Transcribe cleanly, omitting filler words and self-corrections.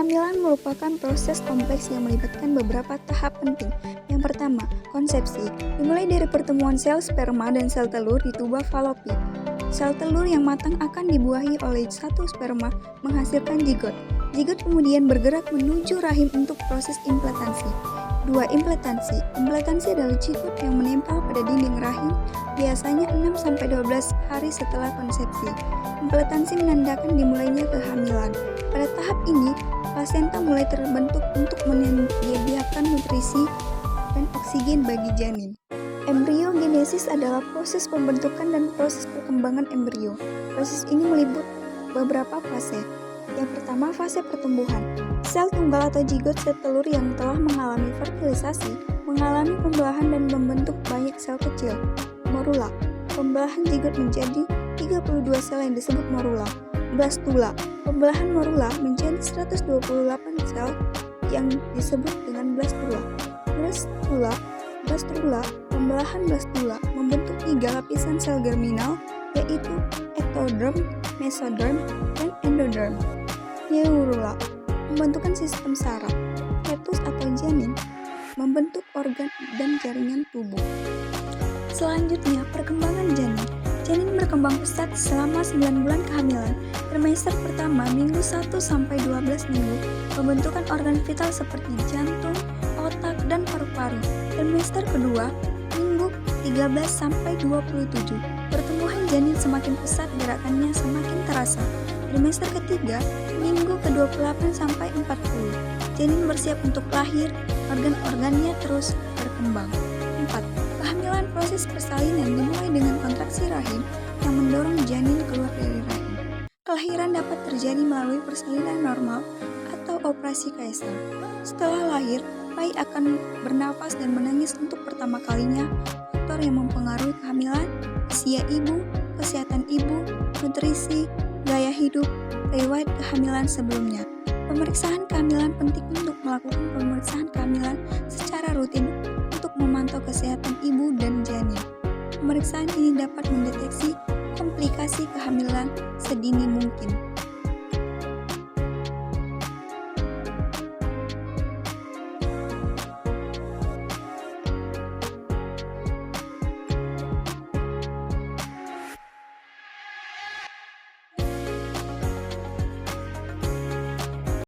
Kehamilan merupakan proses kompleks yang melibatkan beberapa tahap penting. Yang pertama, konsepsi, dimulai dari pertemuan sel sperma dan sel telur di tuba fallopi. Sel telur yang matang akan dibuahi oleh satu sperma menghasilkan zigot. Zigot kemudian bergerak menuju rahim untuk proses implantansi. 2. Implantansi. Implantansi adalah zigot yang menempel pada dinding rahim, biasanya 6-12 hari setelah konsepsi. Implantansi menandakan dimulainya kehamilan. Pada tahap ini, plasenta mulai terbentuk untuk menyediakan nutrisi dan oksigen bagi janin. Embriogenesis adalah proses pembentukan dan proses perkembangan embrio. Proses ini meliputi beberapa fase. Yang pertama, fase pertumbuhan. Sel tunggal atau zigot sel telur yang telah mengalami fertilisasi mengalami pembelahan dan membentuk banyak sel kecil. Morula. Pembelahan zigot menjadi 32 sel yang disebut morula. Blastula. Pembelahan morula menjadi 128 sel yang disebut dengan blastula. Blastula, pembelahan blastula membentuk 3 lapisan sel germinal, yaitu ectoderm, mesoderm, dan endoderm. Neurula, pembentukan sistem saraf. Fetus atau janin membentuk organ dan jaringan tubuh. Selanjutnya, perkembangan janin. Janin berkembang pesat selama 9 bulan kehamilan. Trimester pertama, minggu 1-12 minggu, pembentukan organ vital seperti jantung, otak, dan paru-paru. Trimester kedua, minggu 13-27, pertumbuhan janin semakin pesat, gerakannya semakin terasa. Trimester ketiga, minggu ke-28-40, janin bersiap untuk lahir, organ-organnya terus berkembang. 4. Kehamilan. Proses persalinan dimulai dengan kontraksi rahim yang mendorong janin keluar dari rahim. Kelahiran dapat terjadi melalui persalinan normal atau operasi kaisar. Setelah lahir, bayi akan bernafas dan menangis untuk pertama kalinya. Faktor yang mempengaruhi kehamilan: usia ibu, kesehatan ibu, nutrisi, gaya hidup, riwayat kehamilan sebelumnya. Pemeriksaan kehamilan penting untuk melakukan pemeriksaan kehamilan secara rutin untuk memantau kesehatan ibu dan janin. Pemeriksaan ini dapat mendeteksi komplikasi kehamilan sedini mungkin.